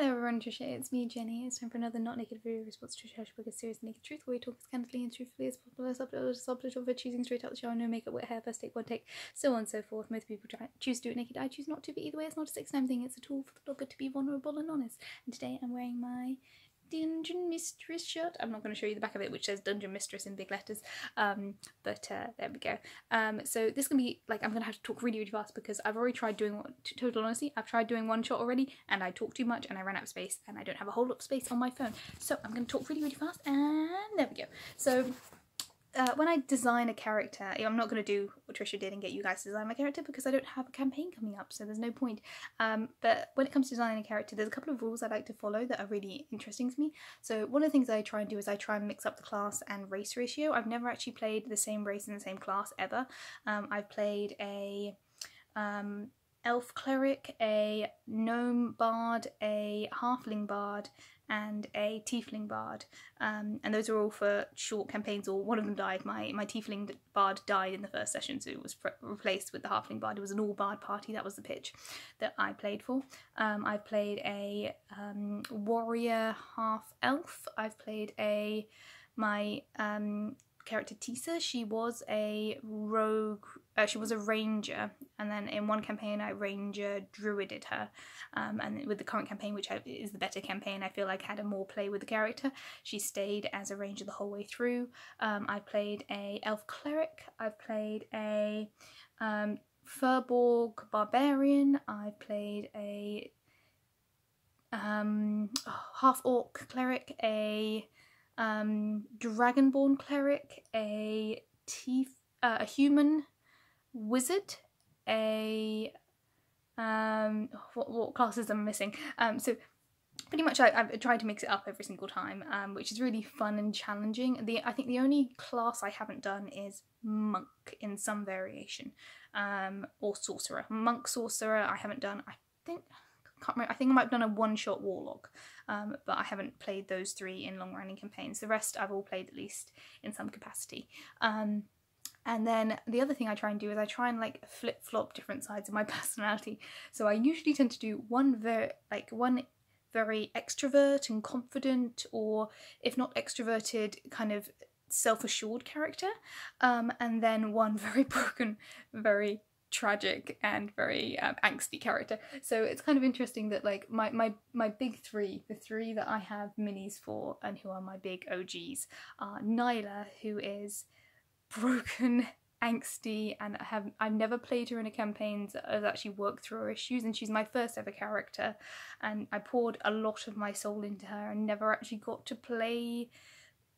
Hello everyone, Trisha, it's me, Jenny. It's time for another Not Naked video response to Trisha Hershberger's series Naked Truth, where we talk as candidly and truthfully as possible. Subject of choosing straight out the shower, no makeup, wet hair, first take, one take, so on and so forth. Most people choose to do it naked. I choose not to, but either way, it's not a sex time thing. It's a tool for the blogger to be vulnerable and honest. And today I'm wearing my Dungeon Mistress shirt. I'm not going to show you the back of it, which says Dungeon Mistress in big letters, but there we go. So this is going to be, like, I'm going to have to talk really fast because I've already tried doing, total honesty, I've tried doing one shot already and I talk too much and I ran out of space and I don't have a whole lot of space on my phone. So I'm going to talk really fast and there we go. So when I design a character, I'm not going to do what Trisha did and get you guys to design my character because I don't have a campaign coming up, so there's no point. But when it comes to designing a character, there's a couple of rules I like to follow that are really interesting to me. So one of the things I try and do is I try and mix up the class and race ratio. I've never actually played the same race in the same class ever. I've played a elf cleric, a gnome bard, a halfling bard, and a tiefling bard, and those are all for short campaigns, or one of them died. My tiefling bard died in the first session, so it was replaced with the halfling bard. It was an all bard party, that was the pitch that I played for. I've played a warrior half elf. I've played my character Tisa. She was a rogue, she was a ranger, and then in one campaign I ranger druided her, and with the current campaign, which is the better campaign, I feel like had a more play with the character. She stayed as a ranger the whole way through. I played a elf cleric. I've played a Furborg barbarian. I played a half orc cleric, a dragonborn cleric, a human wizard, a what classes am I missing? So pretty much I've tried to mix it up every single time, which is really fun and challenging. I think the only class I haven't done is monk in some variation, or sorcerer. Monk, sorcerer I haven't done. I can't remember. I think I might have done a one-shot warlock, but I haven't played those three in long-running campaigns. The rest I've all played at least in some capacity. And then the other thing I try and do is I try and like flip-flop different sides of my personality. So I usually tend to do one very extrovert and confident, or if not extroverted, kind of self-assured character, and then one very broken, very tragic and very angsty character. So it's kind of interesting that like my big three, the three that I have minis for and who are my big OGs, are Nyla, who is broken, angsty, and I've never played her in a campaign that has actually worked through her issues, and she's my first ever character, and I poured a lot of my soul into her and never actually got to play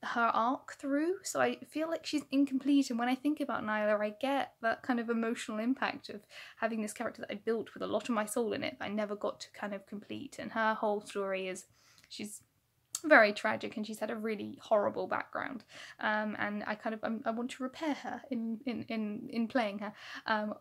her arc through, so I feel like she's incomplete. And when I think about Nyla, I get that kind of emotional impact of having this character that I built with a lot of my soul in it that I never got to kind of complete. And her whole story is, she's very tragic and she's had a really horrible background, and I want to repair her in playing her,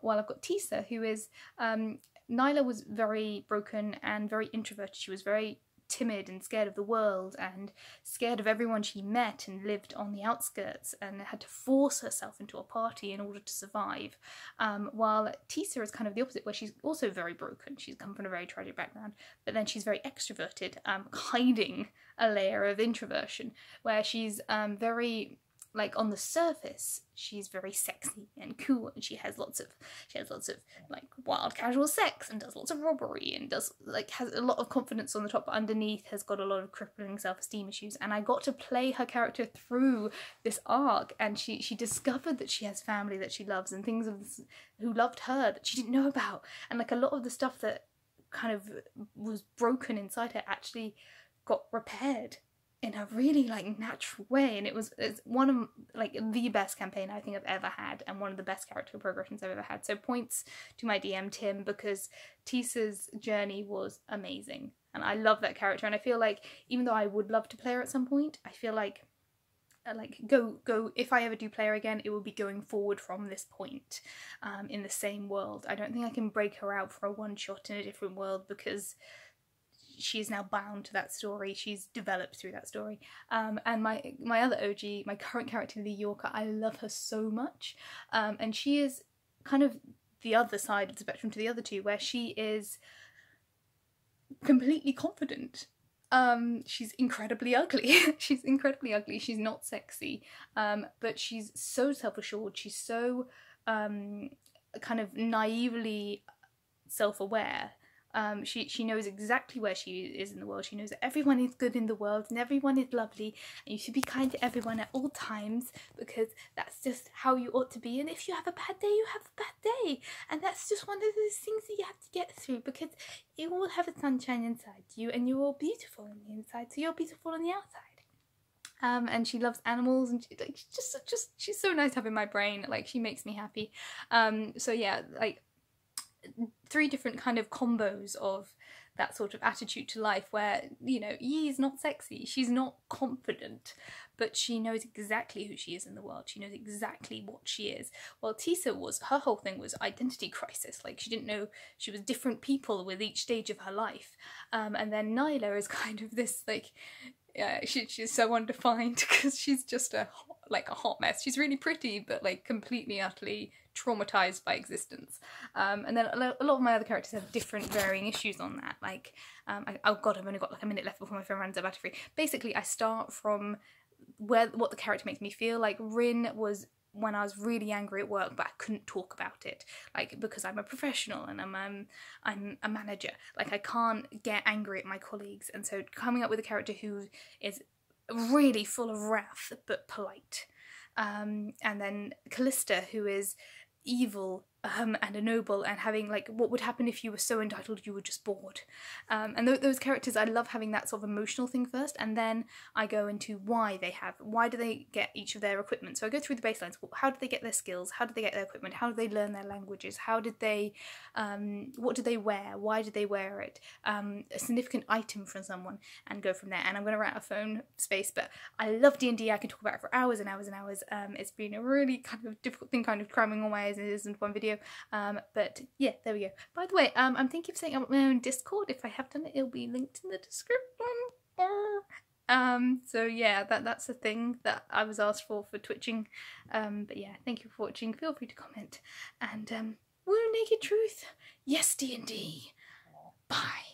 while I've got Tisa, who is Nyla was very broken and very introverted. She was very timid and scared of the world and scared of everyone she met, and lived on the outskirts and had to force herself into a party in order to survive, while Tisa is kind of the opposite, where she's also very broken. She's come from a very tragic background, but then she's very extroverted, hiding a layer of introversion, where she's very, like, on the surface she's very sexy and cool, and she has lots of like wild casual sex and does lots of robbery and does like has a lot of confidence on the top, but underneath has got a lot of crippling self-esteem issues. And I got to play her character through this arc, and she discovered that she has family that she loves and things who loved her that she didn't know about, and like a lot of the stuff that kind of was broken inside her actually got repaired in a really like natural way. And it's one of like the best campaign I think I've ever had, and one of the best character progressions I've ever had. So points to my DM Tim, because Tisa's journey was amazing and I love that character. And I feel like even though I would love to play her at some point, I feel like go if I ever do play her again, it will be going forward from this point, in the same world. I don't think I can break her out for a one shot in a different world, because she's now bound to that story. She's developed through that story. And my other OG, my current character, Lee Yorker, I love her so much. And she is kind of the other side of the spectrum to the other two, where she is completely confident. She's incredibly ugly. She's incredibly ugly. She's not sexy, but she's so self-assured. She's so kind of naively self-aware. She knows exactly where she is in the world. She knows that everyone is good in the world and everyone is lovely, and you should be kind to everyone at all times, because that's just how you ought to be. And if you have a bad day, you have a bad day, and that's just one of those things that you have to get through, because you all have a sunshine inside you, and you're all beautiful on the inside, so you're beautiful on the outside. And she loves animals, and she's so nice to have in my brain. Like, she makes me happy. So yeah, like, 3 different kind of combos of that sort of attitude to life, where, you know, Yi is not sexy, she's not confident, but she knows exactly who she is in the world. She knows exactly what she is. Well, Tisa her whole thing was identity crisis. Like, she didn't know she was different people with each stage of her life. And then Nyla is kind of this, like, she's so undefined, because she's just a hot mess. She's really pretty, but like completely, utterly traumatized by existence. And then a lot of my other characters have different varying issues on that. Like, oh god, I've only got like a minute left before my phone runs out of battery. Basically, I start from what the character makes me feel. Like, Rin was when I was really angry at work, but I couldn't talk about it, like, because I'm a professional and I'm a manager. Like, I can't get angry at my colleagues, and so coming up with a character who is really full of wrath but polite. And then Callista, who is evil and a noble, and having, like, what would happen if you were so entitled you were just bored. And those characters, I love having that sort of emotional thing first, and then I go into why do they get each of their equipment. So I go through the baselines. How did they get their skills? How did they get their equipment? How did they learn their languages? How did they, what did they wear? Why did they wear it? A significant item from someone, and go from there. And I'm going to run out of phone space, but I love D&D. I can talk about it for hours and hours and hours. It's been a really kind of difficult thing, kind of cramming all my ideas into one video. But yeah, there we go. By the way, I'm thinking of setting up my own Discord. If I have done it, it'll be linked in the description. So yeah, that's a thing that I was asked for twitching. But yeah, thank you for watching. Feel free to comment. And woo, naked truth. Yes, D&D. Bye.